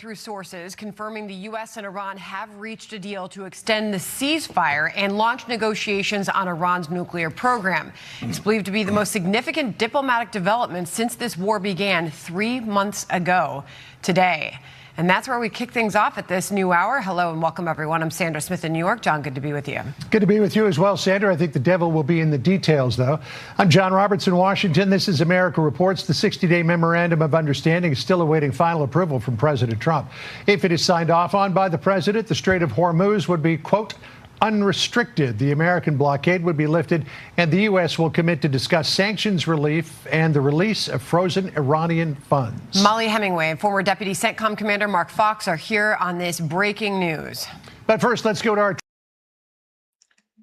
Through sources confirming the U.S. and Iran have reached a deal to extend the ceasefire and launch negotiations on Iran's nuclear program. It's believed to be the most significant diplomatic development since this war began 3 months ago today. And that's where we kick things off at this new hour. Hello and welcome, everyone. I'm Sandra Smith in New York. John, good to be with you. Good to be with you as well, Sandra. I think the devil will be in the details, though. I'm John Roberts in Washington. This is America Reports. The 60-day memorandum of understanding is still awaiting final approval from President Trump. If it is signed off on by the president, the Strait of Hormuz would be, quote, unrestricted. The American blockade would be lifted, and the U.S. will commit to discuss sanctions relief and the release of frozen Iranian funds. Molly Hemingway and former Deputy CENTCOM Commander Mark Fox are here on this breaking news. But first, let's go to our...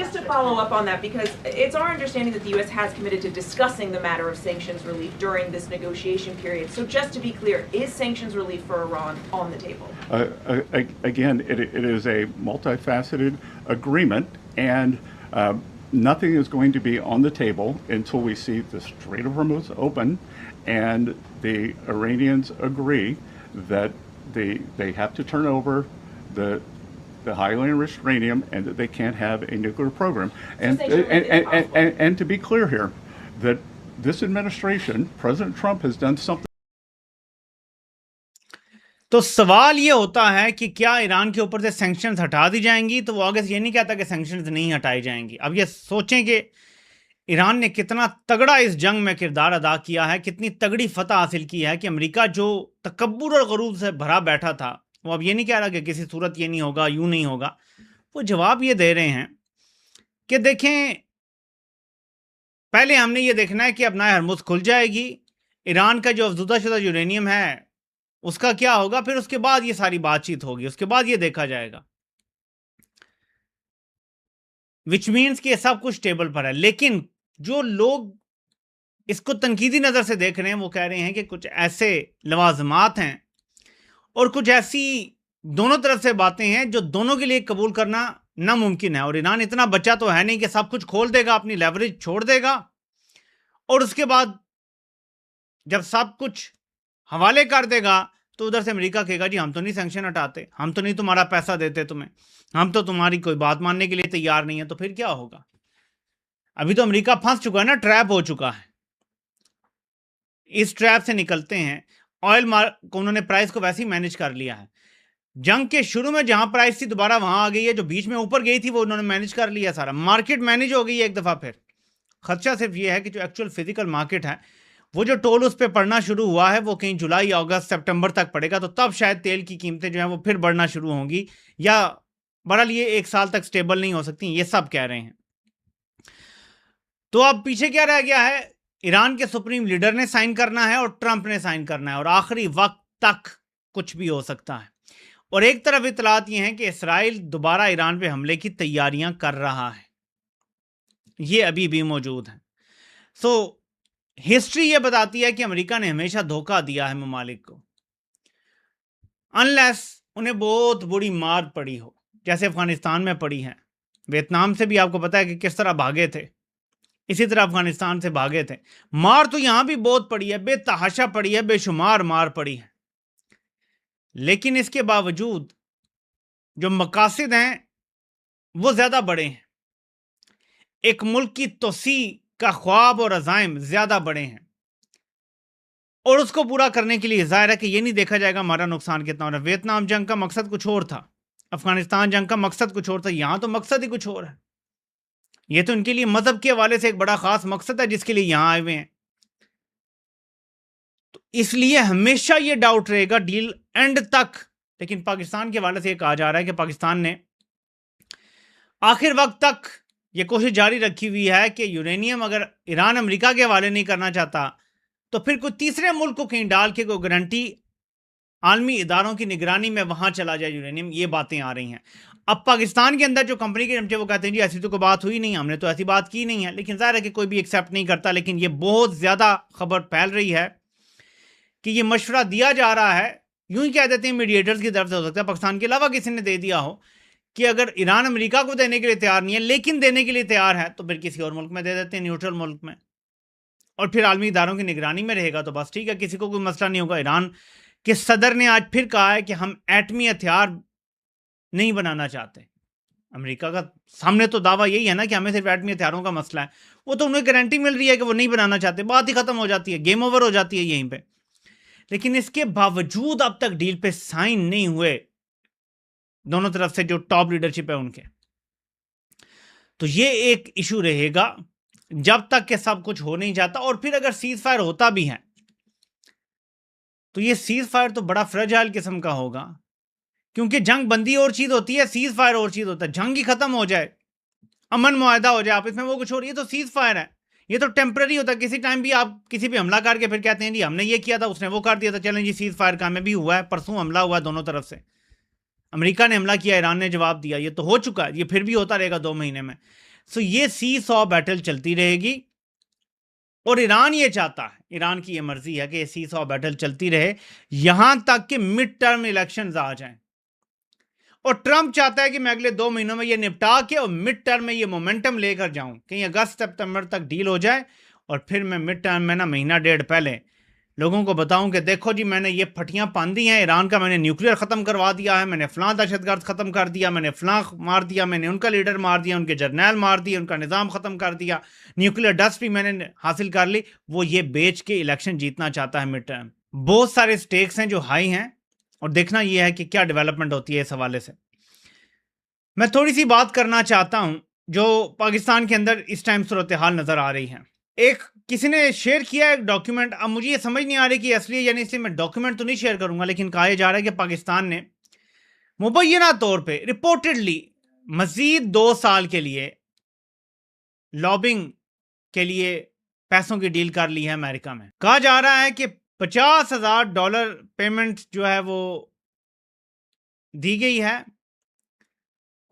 Just to follow up on that, because it's our understanding that the U.S. has committed to discussing the matter of sanctions relief during this negotiation period. So just to be clear, is sanctions relief for Iran on the table? Again, it is a multifaceted agreement, and nothing is going to be on the table until we see the Strait of Hormuz open and the Iranians agree that they have to turn over the highly enriched uranium, and that they can't have a nuclear program. And to be clear here, that this administration, President Trump, has done something. تو سوال یہ ہوتا ہے کہ کیا ایران کے اوپر سے سینکشنز ہٹا دی جائیں گی؟ تو وہ آگے سے یہ نہیں کہتا کہ سینکشنز نہیں ہٹائی جائیں گی. اب یہ سوچیں کہ ایران نے کتنا تگڑا اس جنگ میں کردار ادا کیا ہے، کتنی تگڑی فتح حاصل کی ہے کہ امریکہ جو تکبر اور غرور سے بھرا بیٹھا تھا، وہ اب یہ نہیں کہہ رہا کہ کسی صورت یہ نہیں ہوگا، یوں نہیں ہوگا. وہ جواب یہ دے رہے ہیں کہ دیکھیں، پہلے ہم نے یہ دیکھنا ہے کہ اپنا ہرمز کھل جائے گی، ایران کا جو افزودہ شدہ یورینیم ہے اس کا کیا ہوگا، پھر اس کے بعد یہ ساری بات چیت ہوگی، اس کے بعد یہ دیکھا جائے گا. وچ مینس کہ یہ سب کچھ ٹیبل پر ہے. لیکن جو لوگ اس کو تنقیدی نظر سے دیکھ رہے ہیں وہ کہہ رہے ہیں کہ کچھ ایسے لوازمات ہیں اور کچھ ایسی دونوں طرف سے باتیں ہیں جو دونوں کے لیے قبول کرنا ناممکن ہے. اور ایران اتنا بچہ تو ہے نہیں کہ سب کچھ کھول دے گا، اپنی لیوریج چھوڑ دے گا اور اس کے بعد جب سب کچھ حوالے کر دے گا تو ادھر سے امریکہ کہے گا جی ہم تو نہیں سینکشن ہٹاتے، ہم تو نہیں تمہارا پیسہ دیتے تمہیں، ہم تو تمہاری کوئی بات ماننے کے لیے تیار نہیں ہے. تو پھر کیا ہوگا؟ ابھی تو امریکہ پھنس چکا ہے نا، ٹریپ ہو چکا ہے. اس ٹریپ سے نکلتے ہیں. آئل کو انہوں نے پرائس کو ویسے ہی مینج کر لیا ہے. جنگ کے شروع میں جہاں پرائس تھی دوبارہ وہاں آ گئی ہے، جو بیچ میں اوپر گئی تھی وہ انہوں نے مینج کر لیا سارا. مارکیٹ مینج ہو گئی ہے ایک دفعہ. پھر خدشہ صرف یہ ہے کہ جو ایکچوئل فزیکل مارکیٹ ہے وہ جو ٹول اس پہ پڑنا شروع ہوا ہے وہ کہیں جولائی، اگست، سپٹمبر تک پڑے گا. تو تب شاید تیل کی قیمتیں جو ہیں وہ پھر بڑھنا شروع ہوں گی، یا بہرحال یہ ایک سال تک سٹیبل نہیں ہو سکتی. یہ سب کہہ رہے ہیں. تو اب پیچھے کیا رہ گیا ہے؟ ایران کے سپریم لیڈر نے سائن کرنا ہے اور ٹرمپ نے سائن کرنا ہے، اور آخری وقت تک کچھ بھی ہو سکتا ہے. اور ایک طرف اطلاعات یہ ہیں کہ اسرائیل دوبارہ ایران پہ حملے کی تیاریاں کر رہا ہے. یہ ابھی بھی موجود ہیں. سو ہسٹری یہ بتاتی ہے کہ امریکہ نے ہمیشہ دھوکہ دیا ہے ممالک کو، انلیس انہیں بہت بڑی مار پڑی ہو، جیسے افغانستان میں پڑی ہے. ویتنام سے بھی آپ کو پتا ہے کہ کس طرح بھاگے تھے، اسی طرح افغانستان سے بھاگے تھے. مار تو یہاں بھی بہت پڑی ہے، بے تحاشا پڑی ہے، بے شمار مار پڑی ہے. لیکن اس کے باوجود جو مقاصد ہیں وہ زیادہ بڑے ہیں. ایک ملک کی توسیع کا خواب اور عزائم زیادہ بڑے ہیں، اور اس کو پورا کرنے کے لیے ظاہر ہے کہ یہ نہیں دیکھا جائے گا ہمارا نقصان کتنا ہو رہا ہے. ویتنام جنگ کا مقصد کچھ اور تھا، افغانستان جنگ کا مقصد کچھ اور تھا، یہاں تو مقصد ہی کچھ اور ہے. یہ تو ان کے لیے مذہب کے حوالے سے ایک بڑا خاص مقصد ہے جس کے لیے یہاں آئے ہوئے ہیں. تو اس لیے ہمیشہ یہ ڈاؤٹ رہے گا ڈیل اینڈ تک. لیکن پاکستان کے حوالے سے یہ کہا جا رہا ہے کہ پاکستان نے آخر وقت تک یہ کوشش جاری رکھی ہوئی ہے کہ یورینیم اگر ایران امریکہ کے حوالے نہیں کرنا چاہتا تو پھر کوئی تیسرے ملک کو کہیں ڈال کے کوئی گارنٹی عالمی اداروں کی نگرانی میں وہاں چلا جائے یورینیم. یہ باتیں آ رہی ہیں. اب پاکستان کے اندر جو کمپنی کے چمچے وہ کہتے ہیں جی ایسی تو کوئی بات ہوئی نہیں، ہم نے تو ایسی بات کی نہیں ہے. لیکن ظاہر ہے کہ کوئی بھی ایکسیپٹ نہیں کرتا. لیکن یہ بہت زیادہ خبر پھیل رہی ہے کہ یہ مشورہ دیا جا رہا ہے، یوں ہی کہہ دیتے ہیں میڈیٹرز کی طرف سے، ہو سکتا ہے پاکستان کے علاوہ کسی نے دے دیا ہو، کہ اگر ایران امریکہ کو دینے کے لیے تیار نہیں ہے لیکن دینے کے لیے تیار ہے تو پھر کسی اور ملک میں دے دیتے ہیں، نیوٹرل ملک میں، اور پھر عالمی اداروں کی نگرانی میں رہے گا تو بس ٹھیک ہے، کسی کو کوئی مسئلہ نہیں ہوگا. ایران کے صدر نے آج پھر کہا ہے کہ ہم ایٹمی ہتھیار نہیں بنانا چاہتے. امریکہ کا سامنے تو دعویٰ یہی ہے نا کہ ہمیں صرف ایٹمی ہتھیاروں کا مسئلہ ہے. وہ تو انہیں گارنٹی مل رہی ہے کہ وہ نہیں بنانا چاہتے، بات ہی ختم ہو جاتی ہے، گیم اوور ہو جاتی ہے یہیں پہ. لیکن اس کے باوجود اب تک ڈیل پہ سائن نہیں ہوئے دونوں طرف سے جو ٹاپ لیڈرشپ ہے ان کے. تو یہ ایک ایشو رہے گا جب تک کہ سب کچھ ہو نہیں جاتا. اور پھر اگر سیز فائر ہوتا بھی ہے تو یہ سیز فائر تو بڑا فریجائل قسم کا ہوگا، کیونکہ جنگ بندی اور چیز ہوتی ہے، سیز فائر اور چیز ہوتا ہے. جنگ ہی ختم ہو جائے، امن معاہدہ ہو جائے آپس میں، وہ کچھ اور. یہ تو سیز فائر ہے، یہ تو ٹیمپرری ہوتا ہے. کسی ٹائم بھی آپ کسی پہ حملہ کر کے پھر کہتے ہیں جی ہم نے یہ کیا تھا، اس نے وہ کر دیا تھا، چلیں جی سیز فائر کام میں بھی ہوا ہے. پرسوں حملہ ہوا ہے دونوں طرف سے، امریکہ نے حملہ کیا، ایران نے جواب دیا. یہ تو ہو چکا ہے، یہ پھر بھی ہوتا رہے گا 2 مہینے میں. سو یہ سی-سو بیٹل چلتی رہے گی، اور ایران یہ چاہتا ہے، ایران کی یہ مرضی ہے کہ یہ سی-سو بیٹل چلتی رہے یہاں تک کہ مڈ ٹرم الیکشنز آ جائیں. اور ٹرمپ چاہتا ہے کہ میں اگلے 2 مہینوں میں یہ نپٹا کے اور مڈ ٹرم میں یہ مومنٹم لے کر جاؤں، کہیں اگست سپتمبر تک ڈیل ہو جائے، اور پھر میں مڈ ٹرم میں نا مہینہ ڈیڑھ پہلے لوگوں کو بتاؤں کہ دیکھو جی میں نے یہ پھٹیاں باندھی ہیں، ایران کا میں نے نیوکلیئر ختم کروا دیا ہے، میں نے فلاں دہشت گرد ختم کر دیا، میں نے فلاں مار دیا، میں نے ان کا لیڈر مار دیا، ان کے جرنیل مار دیے، ان کا نظام ختم کر دیا، نیوکلیئر ڈسٹ بھی میں نے حاصل کر لی. وہ یہ بیچ کے الیکشن جیتنا چاہتا ہے مڈ ٹرم. بہت سارے سٹیکس ہیں جو ہائی ہیں، اور دیکھنا یہ ہے کہ کیا ڈیولپمنٹ ہوتی ہے اس حوالے سے. میں تھوڑی سی بات کرنا چاہتا ہوں جو پاکستان کے اندر اس ٹائم صورتحال نظر آ رہی ہے. ایک کسی نے شیئر کیا ایک ڈاکیومنٹ، اب مجھے یہ سمجھ نہیں آ رہی کہ اصلی یعنی اس لیے میں ڈاکیومنٹ تو نہیں شیئر کروں گا، لیکن کہا جا رہا ہے کہ پاکستان نے مبینہ طور پہ رپورٹڈلی مزید 2 سال کے لیے لابنگ کے لیے پیسوں کی ڈیل کر لی ہے امریکہ میں. کہا جا رہا ہے کہ $50,000 پیمنٹ جو ہے وہ دی گئی ہے،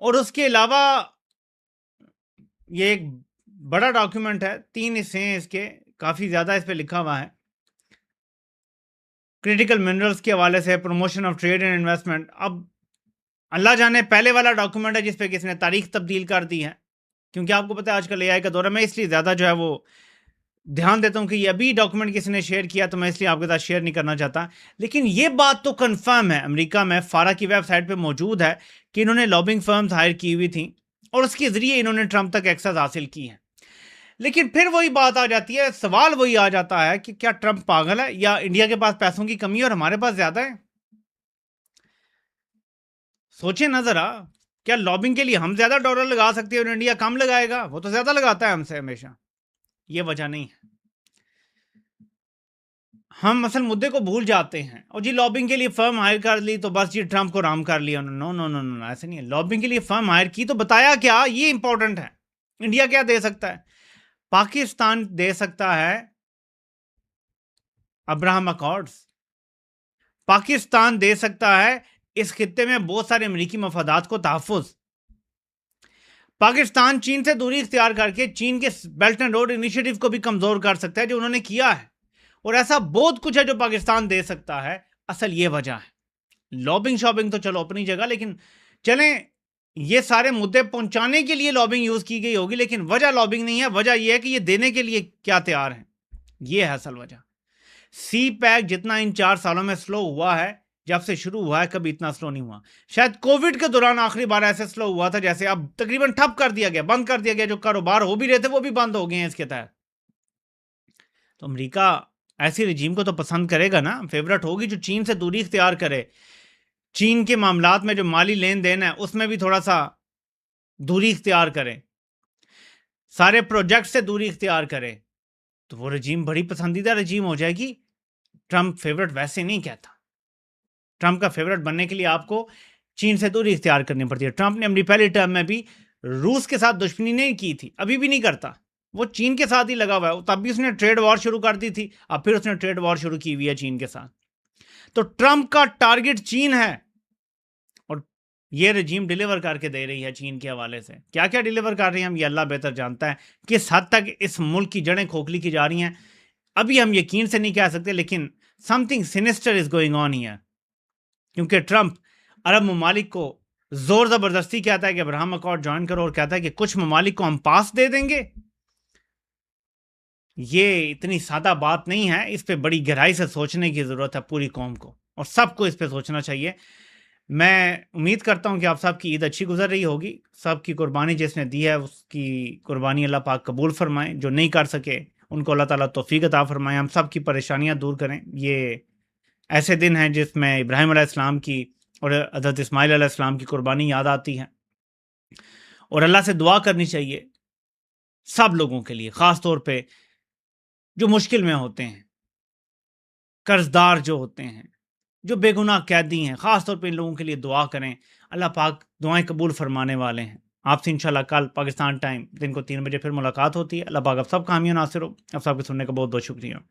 اور اس کے علاوہ یہ ایک بڑا ڈاکیومنٹ ہے، 3 حصے ہیں اس کے، کافی زیادہ اس پہ لکھا ہوا ہے. کرٹیکل منرلز کے حوالے سے، promotion of trade and investment. اب اللہ جانے پہلے والا ڈاکیومنٹ ہے جس پہ کسی نے تاریخ تبدیل کر دی ہے، کیونکہ آپ کو پتہ ہے آج کل AI کا دور ہے. میں اس لیے زیادہ جو ہے وہ دھیان دیتا ہوں کہ یہ ابھی ڈاکیومنٹ کسی نے شیئر کیا تو میں اس لیے آپ کے ساتھ شیئر نہیں کرنا چاہتا. لیکن یہ بات تو کنفرم ہے، امریکہ میں فارا کی ویب سائٹ پہ موجود ہے کہ انہوں نے لابنگ فرمز ہائر کی ہوئی تھیں اور اس کے ذریعے انہوں نے ٹرمپ تک ایکسس حاصل کی ہے. لیکن پھر وہی بات آ جاتی ہے، سوال وہی آ جاتا ہے کہ کیا ٹرمپ پاگل ہے یا انڈیا کے پاس پیسوں کی کمی ہے اور ہمارے پاس زیادہ ہے؟ سوچیں نہ ذرا، کیا لابنگ کے لیے ہم زیادہ ڈالر لگا سکتے ہیں اور انڈیا کم لگائے گا؟ وہ تو زیادہ لگاتا ہے ہم سے ہمیشہ. یہ وجہ نہیں ہے. ہم اصل مدے کو بھول جاتے ہیں اور جی لابنگ کے لیے فرم ہائر کر لی تو بس جی ٹرمپ کو رام کر لیا. نو نو نو نو، ایسے نہیں ہے. لابنگ کے لیے فرم ہائر کی تو بتایا کیا، یہ امپورٹنٹ ہے. انڈیا کیا دے سکتا ہے؟ پاکستان دے سکتا ہے ابراہم اکارڈز. پاکستان دے سکتا ہے اس خطے میں بہت سارے امریکی مفادات کو تحفظ. پاکستان چین سے دوری اختیار کر کے چین کے بیلٹ اینڈ روڈ انیشیٹو کو بھی کمزور کر سکتا ہے جو انہوں نے کیا ہے. اور ایسا بہت کچھ ہے جو پاکستان دے سکتا ہے. اصل یہ وجہ ہے. لابنگ شاپنگ تو چلو اپنی جگہ، لیکن چلیں یہ سارے مدے پہنچانے کے لیے لابنگ یوز کی گئی ہوگی، لیکن وجہ لابنگ نہیں ہے. وجہ یہ ہے کہ یہ دینے کے لیے کیا تیار ہیں. یہ ہے اصل وجہ. سی پیک جتنا ان 4 سالوں میں سلو ہوا ہے، جب سے شروع ہوا ہے کبھی اتنا سلو نہیں ہوا. شاید کووڈ کے دوران آخری بار ایسے سلو ہوا تھا جیسے اب تقریباً ٹھپ کر دیا گیا، بند کر دیا گیا. جو کاروبار ہو بھی رہے تھے وہ بھی بند ہو گئے ہیں اس کے تحت. تو امریکہ ایسی رجیم کو تو پسند کرے گا نا، فیورٹ ہوگی جو چین سے دوری اختیار کرے. چین کے معاملات میں جو مالی لین دین ہے اس میں بھی تھوڑا سا دوری اختیار کرے، سارے پروجیکٹ سے دوری اختیار کرے، تو وہ رجیم بڑی پسندیدہ رجیم ہو جائے گی. ٹرمپ فیورٹ ویسے نہیں کہتا. ٹرمپ کا فیورٹ بننے کے لیے آپ کو چین سے دوری اختیار کرنی پڑتی ہے. ٹرمپ نے اپنی پہلی ٹرم میں بھی روس کے ساتھ دشمنی نہیں کی تھی، ابھی بھی نہیں کرتا. وہ چین کے ساتھ ہی لگا ہوا ہے. تب بھی اس نے ٹریڈ وار شروع کر دی تھی، اب پھر اس نے ٹریڈ وار شروع کی ہوئی ہے چین کے ساتھ. تو ٹرمپ کا ٹارگٹ چین ہے، اور یہ رجیم ڈیلیور کر کے دے رہی ہے چین کے حوالے سے. کیا کیا ڈیلیور کر رہی ہیں ہم یہ اللہ بہتر جانتا ہے. کس حد تک اس ملک کی جڑیں کھوکھلی کی جا رہی ہیں ابھی ہم یقین سے نہیں کہہ سکتے، لیکن some thing سینسٹر is going on here. کیونکہ ٹرمپ عرب ممالک کو زور زبردستی کہتا ہے کہ ابراہم اکارڈ جوائن کرو، اور کہتا ہے کہ کچھ ممالک کو ہم پاس دے دیں گے. یہ اتنی سادہ بات نہیں ہے، اس پہ بڑی گہرائی سے سوچنے کی ضرورت ہے پوری قوم کو، اور سب کو اس پہ سوچنا چاہیے. میں امید کرتا ہوں کہ آپ سب کی عید اچھی گزر رہی ہوگی. سب کی قربانی جس نے دی ہے اس کی قربانی اللہ پاک قبول فرمائیں. جو نہیں کر سکے ان کو اللہ تعالیٰ توفیق عطا فرمائیں. ہم سب کی پریشانیاں دور کریں. یہ ایسے دن ہیں جس میں ابراہیم علیہ السلام کی اور حضرت اسماعیل علیہ السلام کی قربانی یاد آتی ہے، اور اللہ سے دعا کرنی چاہیے سب لوگوں کے لیے، خاص طور پہ جو مشکل میں ہوتے ہیں، قرض دار جو ہوتے ہیں، جو بے گناہ قیدی ہیں. خاص طور پہ ان لوگوں کے لیے دعا کریں. اللہ پاک دعائیں قبول فرمانے والے ہیں. آپ سے انشاءاللہ کل پاکستان ٹائم دن کو 3 بجے پھر ملاقات ہوتی ہے. اللہ پاک آپ سب کا حامی و ناصر ہو. آپ سب کے سننے کا بہت بہت شکریہ.